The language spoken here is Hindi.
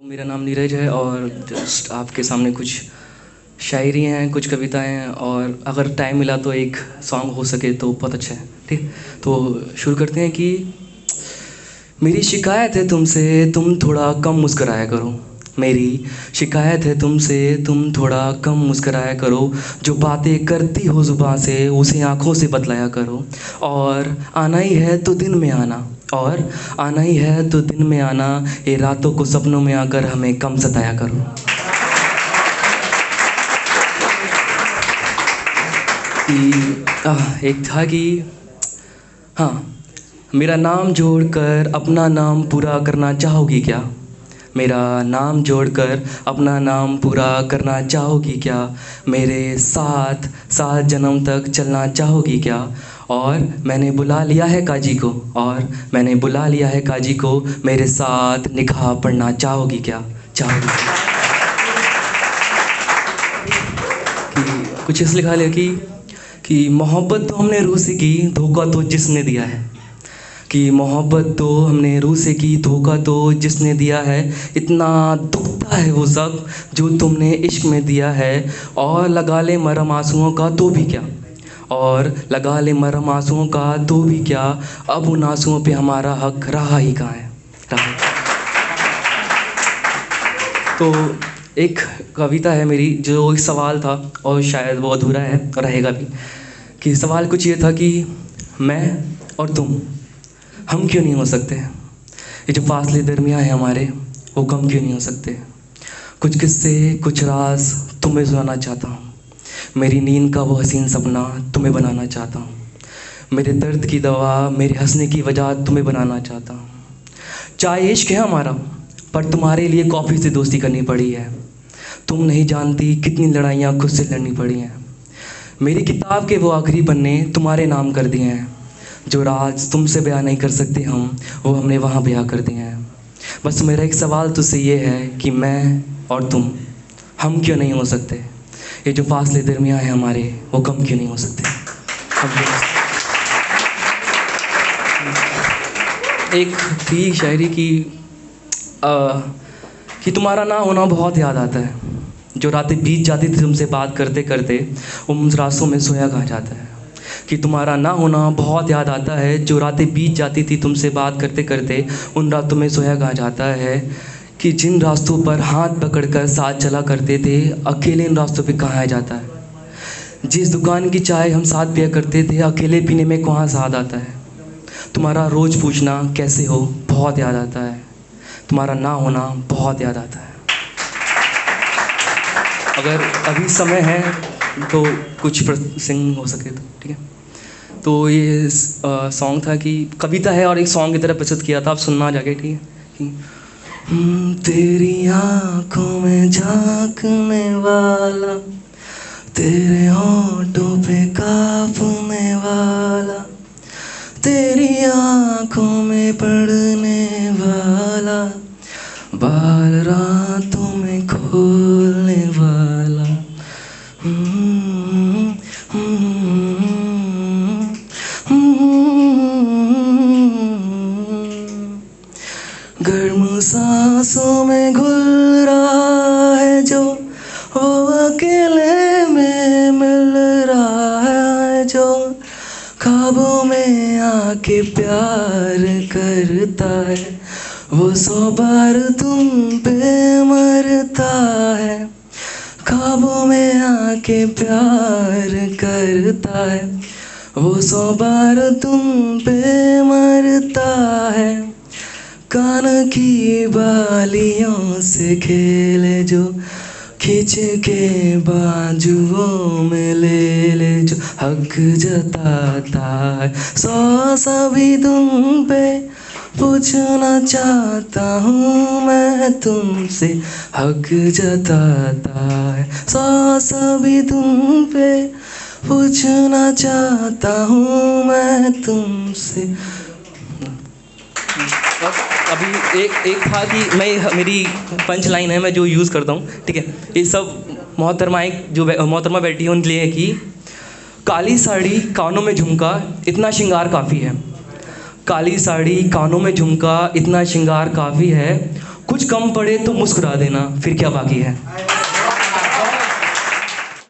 मेरा नाम नीरज है और जस्ट आपके सामने कुछ शायरी हैं, कुछ कविताएं हैं और अगर टाइम मिला तो एक सॉन्ग हो सके तो बहुत अच्छा है। ठीक, तो शुरू करते हैं कि मेरी शिकायत है तुमसे, तुम थोड़ा कम मुस्कराया करो। मेरी शिकायत है तुमसे, तुम थोड़ा कम मुस्कराया करो। जो बातें करती हो ज़ुबान से उसे आंखों से बतलाया करो। और आना ही है तो दिन में आना, और आना ही है तो दिन में आना। ये रातों को सपनों में आकर हमें कम सताया करो। एक था कि हाँ, मेरा नाम जोड़कर अपना नाम पूरा करना चाहोगी क्या? मेरा नाम जोड़कर अपना नाम पूरा करना चाहोगी क्या? मेरे साथ 7 जन्म तक चलना चाहोगी क्या? और मैंने बुला लिया है काजी को, और मैंने बुला लिया है काजी को। मेरे साथ निकाह पढ़ना चाहोगी क्या? चाहोगी क्या? कि कुछ इस लिखा लिया कि मोहब्बत तो हमने रूह से की, धोखा तो जिसने दिया है। कि मोहब्बत तो हमने रूह से की, धोखा तो जिसने दिया है। इतना दुखता है वो सब जो तुमने इश्क में दिया है। और लगा ले मरहम आंसुओं का तो भी क्या, और लगा ले मरहम आंसुओं का तो भी क्या। अब उन आंसुओं पे हमारा हक रहा ही कहाँ है, रहा। तो एक कविता है मेरी जो एक सवाल था और शायद वो अधूरा है और रहेगा भी। कि सवाल कुछ ये था कि मैं और तुम, हम क्यों नहीं हो सकते? ये जो फासले दरमियाँ हैं हमारे, वो कम क्यों नहीं हो सकते? कुछ किस्से, कुछ राज तुम्हें सुनाना चाहता हूँ। मेरी नींद का वो हसीन सपना तुम्हें बनाना चाहता हूँ। मेरे दर्द की दवा, मेरे हंसने की वजह तुम्हें बनाना चाहता हूँ। चाहे इश्क है हमारा, पर तुम्हारे लिए कॉफ़ी से दोस्ती करनी पड़ी है। तुम नहीं जानती कितनी लड़ाइयाँ खुद से लड़नी पड़ी हैं। मेरी किताब के वो आखिरी पन्ने तुम्हारे नाम कर दिए हैं। जो राज तुमसे बयान नहीं कर सकते हम, वो हमने वहाँ बयां कर दिए हैं। बस मेरा एक सवाल तुझसे ये है कि मैं और तुम, हम क्यों नहीं हो सकते? ये जो फासले दरमियाँ हैं हमारे, वो कम क्यों नहीं हो सकते? हम क्यों नहीं हो सकते? एक थी शायरी कि तुम्हारा ना होना बहुत याद आता है। जो रातें बीत जाती थी तुमसे बात करते करते, उन रास्तों में सोया कहाँ जाता है। कि तुम्हारा ना होना बहुत याद आता है। जो रातें बीत जाती थी तुमसे बात करते करते, उन रातों में सोया कहाँ जाता है। कि जिन रास्तों पर हाथ पकड़कर साथ चला करते थे, अकेले इन रास्तों पे कहाँ आ जाता है। जिस दुकान की चाय हम साथ पिया करते थे, अकेले पीने में कहाँ स्वाद आता है। तुम्हारा रोज़ पूछना कैसे हो बहुत याद आता है। तुम्हारा ना होना बहुत याद आता है। अगर अभी समय है तो कुछ प्रसंग हो सके तो ठीक है। तो ये सॉन्ग था कि कविता है और एक सॉन्ग की तरह प्रस्तुत किया था, आप सुनना जाके, ठीक है। तेरी आँखों में झांकने वाला, तेरे होठों पे कांपने वाला, तेरी आँखों में पड़ने वाला, बाल रातों में खोलने वाला। गर्म सांसों में घुल रहा है जो, वो अकेले में मिल रहा है जो। ख्वाबों में आके प्यार करता है, वो 100 बार तुम पे मरता है। ख्वाबों में आके प्यार करता है, वो 100 बार तुम पे मरता है। कान की बालियों से खेले जो, खींच के बाजुओं में ले ले जो। हक जताता है 100 सभी तुम पे, पूछना चाहता हूँ मैं तुमसे। हक जताता है 100 सभी तुम पे, पूछना चाहता हूँ मैं तुमसे। अभी एक था कि मेरी पंच लाइन है, मैं जो यूज़ करता हूँ, ठीक है। ये सब मोहतरमा बैठी है उनके लिए कि काली साड़ी कानों में झुमका, इतना श्रृंगार काफ़ी है। काली साड़ी कानों में झुमका, इतना श्रृंगार काफ़ी है। कुछ कम पड़े तो मुस्कुरा देना, फिर क्या बाकी है।